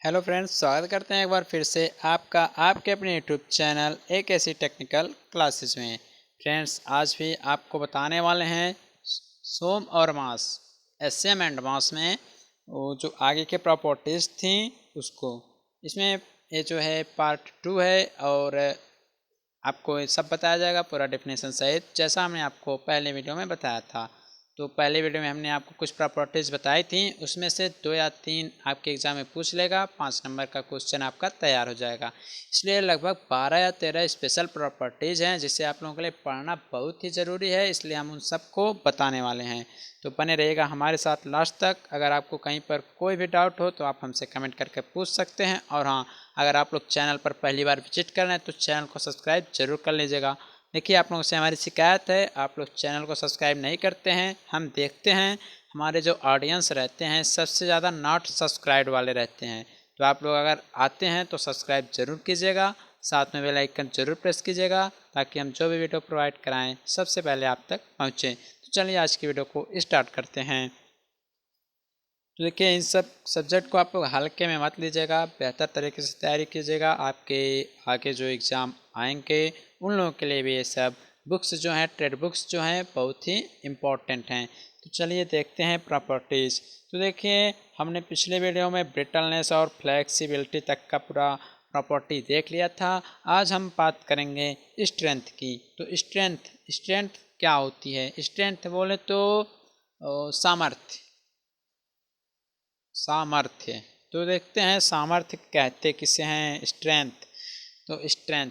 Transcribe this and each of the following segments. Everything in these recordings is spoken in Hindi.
हेलो फ्रेंड्स, स्वागत करते हैं एक बार फिर से आपका आपके अपने यूट्यूब चैनल एक ऐसी टेक्निकल क्लासेस में। फ्रेंड्स, आज भी आपको बताने वाले हैं सोम और मास, एसएम एंड मास में वो जो आगे के प्रॉपर्टीज़ थी उसको। इसमें ये जो है पार्ट 2 है और आपको ये सब बताया जाएगा पूरा डेफिनेशन सहित, जैसा हमने आपको पहले वीडियो में बताया था। तो पहले वीडियो में हमने आपको कुछ प्रॉपर्टीज़ बताई थी, उसमें से 2 या 3 आपके एग्ज़ाम में पूछ लेगा, 5 नंबर का क्वेश्चन आपका तैयार हो जाएगा। इसलिए लगभग 12 या 13 स्पेशल प्रॉपर्टीज़ हैं जिसे आप लोगों के लिए पढ़ना बहुत ही ज़रूरी है, इसलिए हम उन सबको बताने वाले हैं। तो बने रहिएगा हमारे साथ लास्ट तक। अगर आपको कहीं पर कोई भी डाउट हो तो आप हमसे कमेंट करके पूछ सकते हैं। और हाँ, अगर आप लोग चैनल पर पहली बार विजिट कर रहे हैं तो चैनल को सब्सक्राइब जरूर कर लीजिएगा। देखिए, आप लोगों से हमारी शिकायत है, आप लोग चैनल को सब्सक्राइब नहीं करते हैं। हम देखते हैं हमारे जो ऑडियंस रहते हैं सबसे ज़्यादा नॉट सब्सक्राइब वाले रहते हैं। तो आप लोग अगर आते हैं तो सब्सक्राइब जरूर कीजिएगा, साथ में बेल आइकन जरूर प्रेस कीजिएगा ताकि हम जो भी वीडियो प्रोवाइड कराएं सबसे पहले आप तक पहुँचें। तो चलिए आज की वीडियो को स्टार्ट करते हैं। तो देखिए, इन सब सब्जेक्ट को आप लोग हल्के में मत लीजिएगा, बेहतर तरीके से तैयारी कीजिएगा। आपके आगे जो एग्ज़ाम आएंगे उन लोगों के लिए भी ये सब बुक्स जो हैं, ट्रेड बुक्स जो हैं, बहुत ही इम्पोर्टेंट हैं। तो चलिए देखते हैं प्रॉपर्टीज़। तो देखिए, हमने पिछले वीडियो में ब्रिटलनेस और फ्लेक्सिबिलिटी तक का पूरा प्रॉपर्टी देख लिया था। आज हम बात करेंगे स्ट्रेंथ की। तो स्ट्रेंथ स्ट्रेंथ क्या होती है? स्ट्रेंथ बोले तो सामर्थ्य। सामर्थ्य, तो देखते हैं सामर्थ्य कहते किसे हैं। स्ट्रेंथ, तो स्ट्रेंथ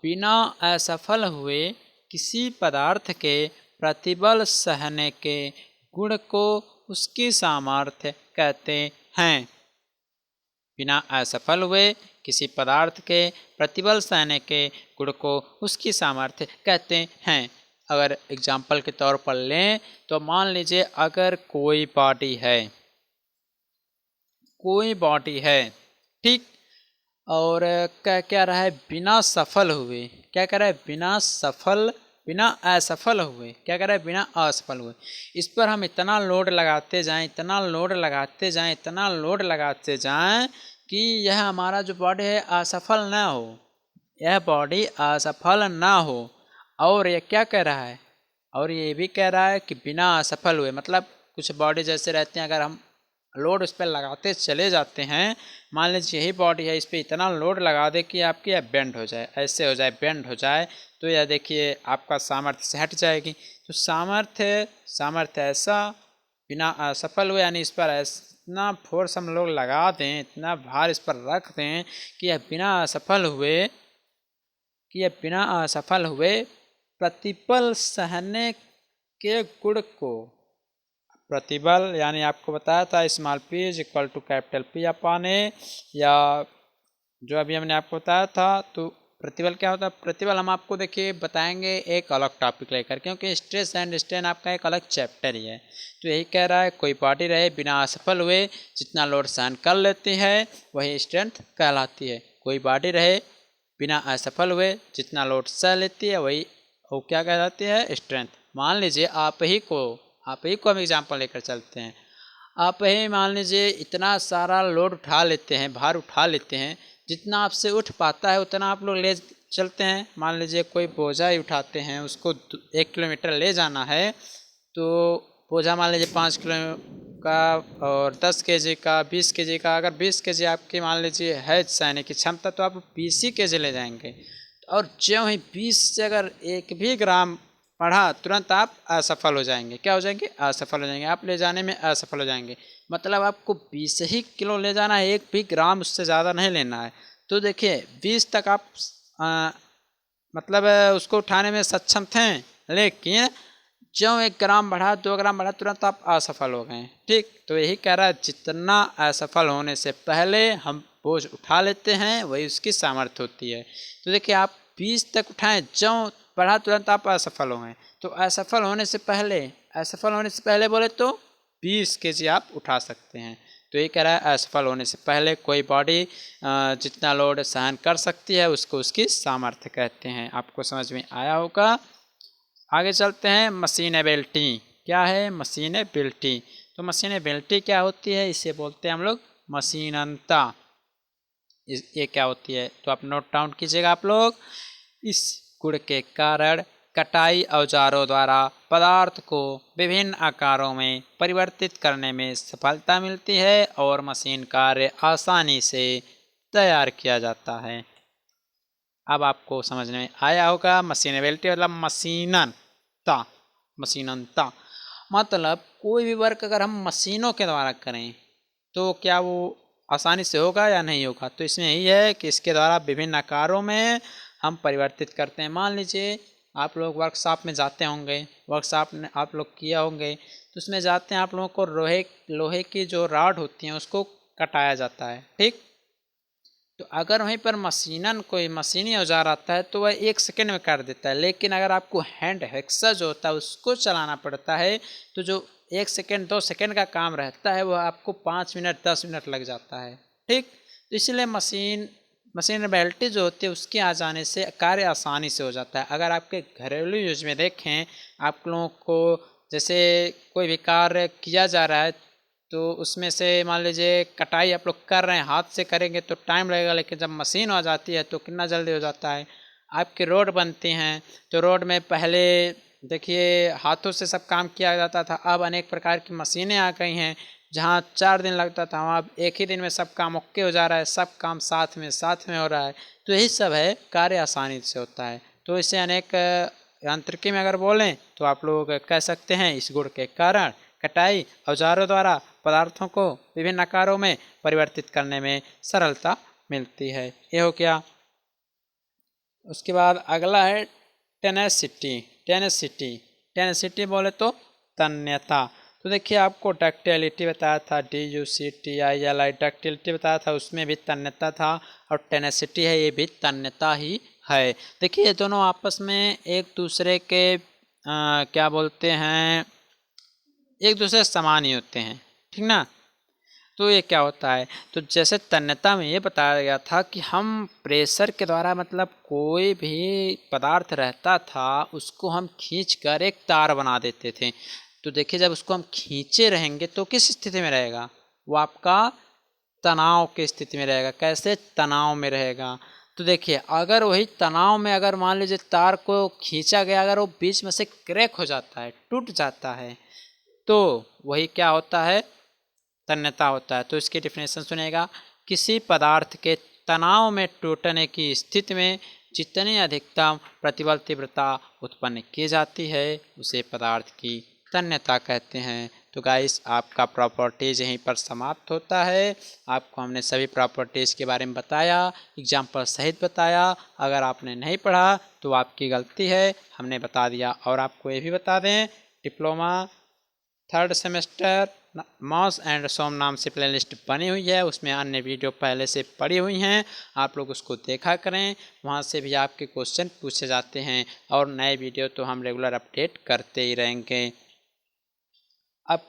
बिना असफल हुए किसी पदार्थ के प्रतिबल सहने के गुण को उसकी सामर्थ्य कहते हैं। बिना असफल हुए किसी पदार्थ के प्रतिबल सहने के गुण को उसकी सामर्थ्य कहते हैं। अगर एग्जाम्पल के तौर पर लें तो मान लीजिए, अगर कोई बॉडी है, ठीक, और क्या क्या रहा है, बिना सफल हुए, क्या कह रहा है, बिना असफल हुए, क्या कह रहा है, बिना असफल हुए। इस पर हम इतना लोड लगाते जाएं, इतना लोड लगाते जाएं, इतना लोड लगाते जाएं कि यह हमारा जो बॉडी है असफल ना हो, यह बॉडी असफल ना हो। और यह क्या कह रहा है, और ये भी कह रहा है कि बिना असफल हुए, मतलब कुछ बॉडी जैसे रहते हैं, अगर हम लोड उस पर लगाते चले जाते हैं, मान लीजिए यही बॉडी है, इस पर इतना लोड लगा दे कि आपकी यह बेंड हो जाए, ऐसे हो जाए, बेंड हो जाए, तो यह देखिए आपका सामर्थ्य से हट जाएगी। तो सामर्थ्य ऐसा बिना असफल हुए, यानी इस पर इतना फोर्स हम लोग लगा दें, इतना भार इस पर रख दें कि यह बिना असफल हुए प्रतिबल सहने के गुण को, प्रतिबल यानी आपको बताया था small P is equal to capital P upon A, या जो अभी हमने आपको बताया था। तो प्रतिबल क्या होता है? प्रतिबल हम आपको देखिए बताएंगे एक अलग टॉपिक लेकर, क्योंकि स्ट्रेस एंड स्ट्रेन आपका एक अलग चैप्टर ही है। तो यही कह रहा है, कोई बॉडी रहे बिना असफल हुए जितना लोड सहन कर लेती है वही स्ट्रेंथ कहलाती है। कोई बॉडी रहे बिना असफल हुए जितना लोड सह लेती है वही वो क्या कहलाती है? स्ट्रेंथ। मान लीजिए आप ही को हम एग्जाम्पल लेकर चलते हैं। आप ही मान लीजिए इतना सारा लोड उठा लेते हैं, भार उठा लेते हैं, जितना आपसे उठ पाता है उतना आप लोग ले चलते हैं। मान लीजिए कोई बोझा ही उठाते हैं, उसको 1 किलोमीटर ले जाना है, तो बोझा मान लीजिए 5 किलो का और 10 kg का, 20 kg का। अगर 20 kg आपकी मान लीजिए है सहने की क्षमता, तो आप 20 ही kg ले जाएंगे। और ज्यों ही 20 से अगर एक भी ग्राम बढ़ा, तुरंत आप असफल हो जाएंगे। क्या हो जाएंगे? असफल हो जाएंगे, आप ले जाने में असफल हो जाएंगे। मतलब आपको 20 ही किलो ले जाना है, एक भी ग्राम उससे ज़्यादा नहीं लेना है। तो देखिए 20 तक आप मतलब उसको उठाने में सक्षम थे, लेकिन ज्यों 1 ग्राम बढ़ा, 2 ग्राम बढ़ा, तुरंत आप असफल हो गए। ठीक, तो यही कह रहा है, जितना असफल होने से पहले हम बोझ उठा लेते हैं वही उसकी सामर्थ्य होती है। तो देखिए, आप 20 तक उठाएं, ज्यों बढ़ा तुरंत आप असफल हो गए। तो असफल होने से पहले बोले तो 20 kg आप उठा सकते हैं। तो ये कह रहा है, असफल होने से पहले कोई बॉडी जितना लोड सहन कर सकती है उसको उसकी सामर्थ्य कहते हैं। आपको समझ में आया होगा। आगे चलते हैं, मशीनेबिलिटी। क्या है मशीनेबिलिटी? तो मशीनेबिलिटी क्या होती है? इसे बोलते हैं हम लोग मशीनता, ये क्या होती है तो आप नोट डाउन कीजिएगा आप लोग। इस गुण के कारण कटाई औजारों द्वारा पदार्थ को विभिन्न आकारों में परिवर्तित करने में सफलता मिलती है और मशीन कार्य आसानी से तैयार किया जाता है। अब आपको समझ में आया होगा। मशीनेबिलिटी मतलब मशीनता, मशीनता मतलब कोई भी वर्क अगर हम मशीनों के द्वारा करें तो क्या वो आसानी से होगा या नहीं होगा। तो इसमें यही है कि इसके द्वारा विभिन्न आकारों में हम परिवर्तित करते हैं। मान लीजिए आप लोग वर्कशॉप में जाते होंगे, वर्कशॉप में आप लोग किया होंगे, तो उसमें जाते हैं आप लोगों को लोहे की जो रॉड होती हैं उसको कटाया जाता है, ठीक। तो अगर वहीं पर कोई मशीनी औजार आता है तो वह 1 सेकेंड में कर देता है, लेकिन अगर आपको हैंड हैक्सा जो होता है उसको चलाना पड़ता है तो जो 1 सेकेंड 2 सेकेंड का काम रहता है वह आपको 5 मिनट 10 मिनट लग जाता है, ठीक। तो इसलिए मशीनेबिलिटी जो होती है उसके आ जाने से कार्य आसानी से हो जाता है। अगर आपके घरेलू यूज में देखें, आप लोगों को जैसे कोई भी कार्य किया जा रहा है तो उसमें से मान लीजिए कटाई आप लोग कर रहे हैं, हाथ से करेंगे तो टाइम लगेगा, लेकिन जब मशीन आ जाती है तो कितना जल्दी हो जाता है। आपकी रोड बनती हैं तो रोड में पहले देखिए हाथों से सब काम किया जाता था, अब अनेक प्रकार की मशीनें आ गई हैं। जहाँ 4 दिन लगता था वहाँ अब 1 ही दिन में सब काम ओके हो जा रहा है, सब काम साथ में हो रहा है। तो यही सब है, कार्य आसानी से होता है। तो इससे अनेक यांत्रिकी में अगर बोलें तो आप लोग कह सकते हैं इस गुण के कारण कटाई औजारों द्वारा पदार्थों को विभिन्न आकारों में परिवर्तित करने में सरलता मिलती है। ये हो गया। उसके बाद अगला है टेनेसिटी। टेनेसिटी बोले तो तन्यता। तो देखिए आपको डक्टिलिटी बताया था, DUCTILI डक्टिलिटी बताया था, उसमें भी तन्यता था, और टेनेसिटी है ये भी तन्यता ही है। देखिए ये दोनों आपस में एक दूसरे के क्या बोलते हैं, एक दूसरे समान ही होते हैं, ठीक ना। तो ये क्या होता है, तो जैसे तन्यता में ये बताया गया था कि हम प्रेशर के द्वारा मतलब कोई भी पदार्थ रहता था उसको हम खींचकर एक तार बना देते थे। तो देखिए जब उसको हम खींचे रहेंगे तो किस स्थिति में रहेगा, वो आपका तनाव की स्थिति में रहेगा। कैसे, तनाव में रहेगा। तो देखिए अगर वही तनाव में अगर मान लीजिए तार को खींचा गया, अगर वो बीच में से क्रैक हो जाता है, टूट जाता है, तो वही क्या होता है, तन्यता होता है। तो इसकी डिफिनेशन सुनेगा, किसी पदार्थ के तनाव में टूटने की स्थिति में जितनी अधिकतम प्रतिबल तीव्रता उत्पन्न की जाती है उसे पदार्थ की तन्यता कहते हैं। तो गाइस आपका प्रॉपर्टीज़ यहीं पर समाप्त होता है। आपको हमने सभी प्रॉपर्टीज़ के बारे में बताया, एग्जाम्पल सहित बताया। अगर आपने नहीं पढ़ा तो आपकी गलती है, हमने बता दिया। और आपको ये भी बता दें, diploma 3rd semester MOS and SOM नाम से प्लेलिस्ट बनी हुई है, उसमें अन्य वीडियो पहले से पड़ी हुई हैं, आप लोग उसको देखा करें। वहाँ से भी आपके क्वेश्चन पूछे जाते हैं और नए वीडियो तो हम रेगुलर अपडेट करते ही रहेंगे। अब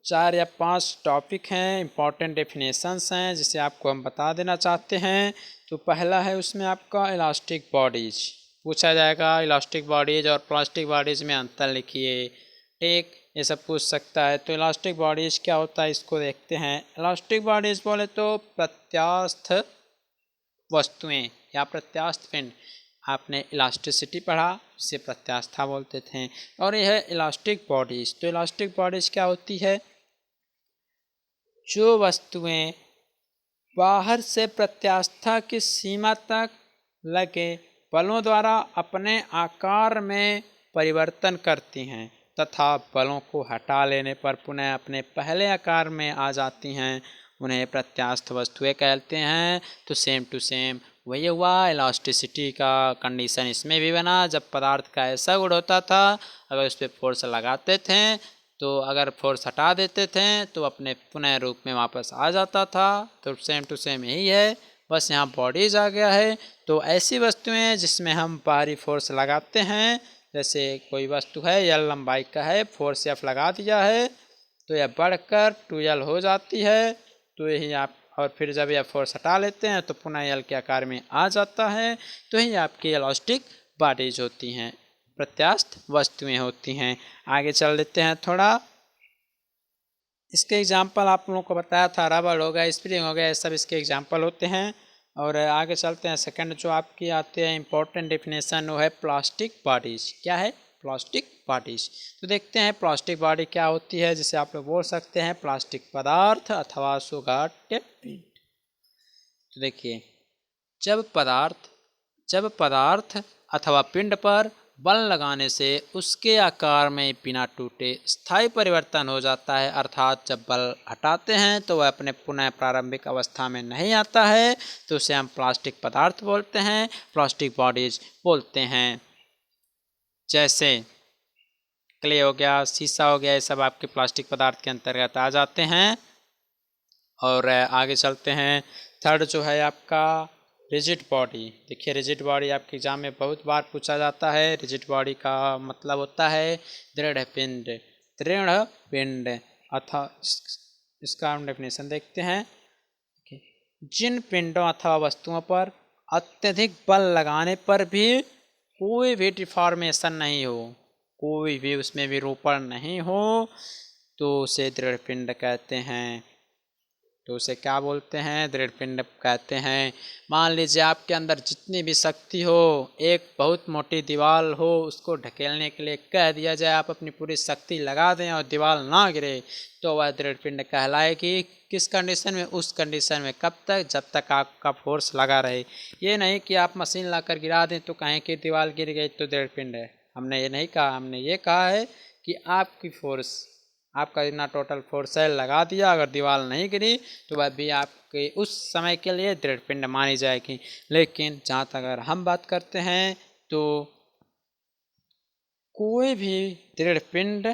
4 या 5 टॉपिक हैं, इम्पॉर्टेंट डेफिनेशंस हैं जिसे आपको हम बता देना चाहते हैं। तो पहला है उसमें आपका इलास्टिक बॉडीज पूछा जाएगा। इलास्टिक बॉडीज और प्लास्टिक बॉडीज में अंतर लिखिए, ठीक, ये सब पूछ सकता है। तो इलास्टिक बॉडीज क्या होता है इसको देखते हैं। इलास्टिक बॉडीज बोले तो प्रत्यास्थ वस्तुएं या प्रत्यास्थ पिंड। आपने इलास्टिसिटी पढ़ा, इसे प्रत्यास्था बोलते थे। और यह है इलास्टिक बॉडीज। तो इलास्टिक बॉडीज क्या होती है, जो वस्तुएं बाहर से प्रत्यास्था की सीमा तक लगे बलों द्वारा अपने आकार में परिवर्तन करती हैं तथा बलों को हटा लेने पर पुनः अपने पहले आकार में आ जाती हैं, उन्हें प्रत्यास्थ वस्तुएं कहते हैं। तो सेम टू सेम वही हुआ, इलास्टिसिटी का कंडीशन इसमें भी बना। जब पदार्थ का ऐसा गुण होता था, अगर उस पर फोर्स लगाते थे तो अगर फोर्स हटा देते थे तो अपने पुनः रूप में वापस आ जाता था। तो सेम टू सेम यही है, बस यहाँ बॉडीज आ गया है। तो ऐसी वस्तुएं जिसमें हम बाहरी फोर्स लगाते हैं, जैसे कोई वस्तु है L लंबाई का है, फोर्स F लगा दिया है तो यह बढ़कर 2L हो जाती है। तो यही आप, और फिर जब यह फोर्स हटा लेते हैं तो पुनः L के आकार में आ जाता है। तो यही आपकी इलास्टिक बॉडीज होती हैं, प्रत्यास्थ वस्तुएं होती हैं। आगे चल लेते हैं थोड़ा। इसके एग्जाम्पल आप लोगों को बताया था, रबड़ हो गया, स्प्रिंग हो गया, ये सब इसके एग्जाम्पल होते हैं। और आगे चलते हैं। सेकंड जो आपकी आते हैं इंपॉर्टेंट डेफिनेशन, वो है प्लास्टिक बॉडीज। क्या है? Plastic bodies. तो देखते हैं प्लास्टिक बॉडी क्या होती है, जिसे आप लोग बोल सकते हैं प्लास्टिक पदार्थ अथवा सुगाटे पिंड। तो देखिए, जब पदार्थ अथवा पिंड पर बल लगाने से उसके आकार में बिना टूटे स्थायी परिवर्तन हो जाता है, अर्थात जब बल हटाते हैं तो वह अपने पुनः प्रारंभिक अवस्था में नहीं आता है, तो उसे हम प्लास्टिक पदार्थ बोलते हैं, प्लास्टिक बॉडीज बोलते हैं। जैसे क्ले हो गया, शीशा हो गया, ये सब आपके प्लास्टिक पदार्थ के अंतर्गत आ जाते हैं। और आगे चलते हैं। थर्ड जो है आपका रिजिड बॉडी। देखिए, रिजिड बॉडी आपके एग्जाम में बहुत बार पूछा जाता है। रिजिड बॉडी का मतलब होता है दृढ़ पिंड। दृढ़ पिंड अथवा इसका हम डेफिनेशन देखते हैं। जिन पिंडों अथवा वस्तुओं पर अत्यधिक बल लगाने पर भी कोई भी डिफॉर्मेशन नहीं हो, कोई भी उसमें विरूपण नहीं हो, तो उसे दृढ़ पिंड कहते हैं। तो उसे क्या बोलते हैं? दृढ़ पिंड कहते हैं। मान लीजिए आपके अंदर जितनी भी शक्ति हो, एक बहुत मोटी दीवार हो, उसको ढकेलने के लिए कह दिया जाए, आप अपनी पूरी शक्ति लगा दें और दीवार ना गिरे, तो वह दृढ़ पिंड कहलाएगी। किस कंडीशन में? उस कंडीशन में। कब तक? जब तक आपका फोर्स लगा रहे। ये नहीं कि आप मशीन लाकर गिरा दें तो कहें कि दीवार गिर गई तो दृढ़ पिंड है। हमने ये नहीं कहा, हमने ये कहा है कि आपकी फोर्स, आपका जितना टोटल फोर्स है लगा दिया, अगर दीवार नहीं गिरी तो वह भी आपके उस समय के लिए दृढ़ पिंड मानी जाएगी। लेकिन जहाँ तक अगर हम बात करते हैं तो कोई भी दृढ़ पिंड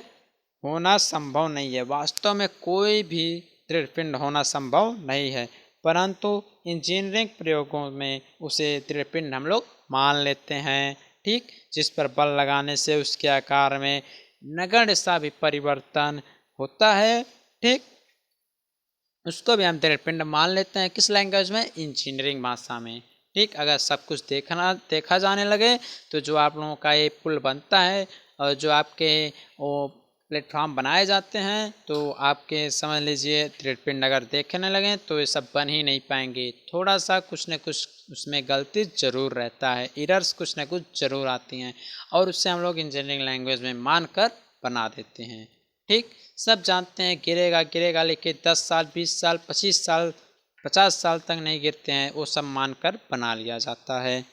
होना संभव नहीं है। वास्तव में कोई भी दृढ़ पिंड होना संभव नहीं है, परंतु इंजीनियरिंग प्रयोगों में उसे दृढ़ पिंड हम लोग मान लेते हैं। ठीक, जिस पर बल लगाने से उसके आकार में नगण्य सा भी परिवर्तन होता है। ठीक, उसको भी हम दृढ़ पिंड मान लेते हैं। किस लैंग्वेज में? इंजीनियरिंग भाषा में। ठीक, अगर सब कुछ देखा जाने लगे तो जो आप लोगों का ये पुल बनता है और जो आपके वो प्लेटफॉर्म बनाए जाते हैं, तो आपके समझ लीजिए दृढ़ पिंड अगर देखने लगें तो ये सब बन ही नहीं पाएंगे। थोड़ा सा कुछ न कुछ उसमें गलती ज़रूर रहता है, एरर्स कुछ न कुछ ज़रूर आती हैं, और उससे हम लोग इंजीनियरिंग लैंग्वेज में मान कर बना देते हैं। ठीक, सब जानते हैं गिरेगा गिरेगा, लेकिन 10 साल 20 साल 25 साल 50 साल तक नहीं गिरते हैं, वो सब मानकर बना लिया जाता है।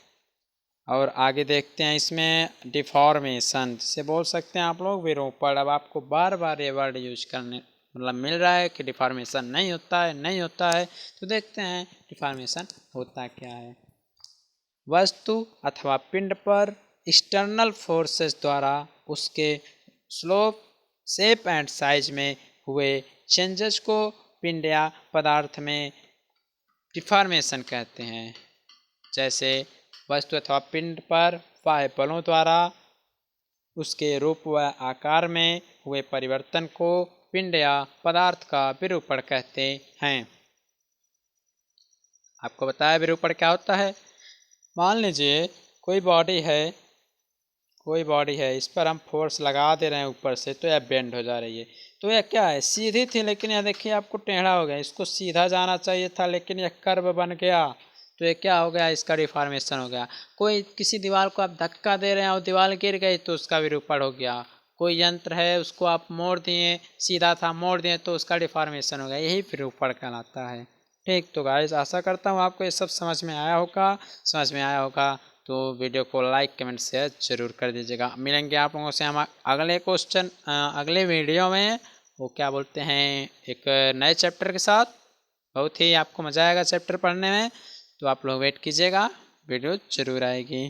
और आगे देखते हैं इसमें डिफॉर्मेशन, जिसे बोल सकते हैं आप लोग विरूपण। अब आपको बार बार ये वर्ड यूज करने मतलब मिल रहा है कि डिफॉर्मेशन नहीं होता है, नहीं होता है। तो देखते हैं डिफॉर्मेशन होता क्या है। वस्तु अथवा पिंड पर एक्सटर्नल फोर्सेस द्वारा उसके स्लोप, शेप एंड साइज में हुए चेंजेस को पिंड या पदार्थ में डिफॉर्मेशन कहते हैं। जैसे वस्तु अथवा पिंड पर बाह्य बलों द्वारा उसके रूप व आकार में हुए परिवर्तन को पिंड या पदार्थ का विरूपण कहते हैं। आपको बताया विरूपण क्या होता है। मान लीजिए कोई बॉडी है, इस पर हम फोर्स लगा दे रहे हैं ऊपर से, तो यह बेंड हो जा रही है। तो यह क्या है? सीधी थी, लेकिन यह देखिए आपको टेढ़ा हो गया। इसको सीधा जाना चाहिए था, लेकिन यह कर्व बन गया, तो ये क्या हो गया? इसका डिफॉर्मेशन हो गया। कोई किसी दीवार को आप धक्का दे रहे हैं और दीवार गिर गई, तो उसका विरूपण हो गया। कोई यंत्र है, उसको आप मोड़ दिए, सीधा था मोड़ दिए, तो उसका डिफॉर्मेशन हो गया। यही विरूपण कहलाता है। ठीक, तो गाइस आशा करता हूँ आपको ये सब समझ में आया होगा। तो वीडियो को लाइक कमेंट शेयर जरूर कर दीजिएगा। मिलेंगे आप लोगों से हम अगले क्वेश्चन अगले वीडियो में, वो क्या बोलते हैं, एक नए चैप्टर के साथ। बहुत ही आपको मज़ा आएगा चैप्टर पढ़ने में, तो आप लोग वेट कीजिएगा, वीडियो जरूर आएगी।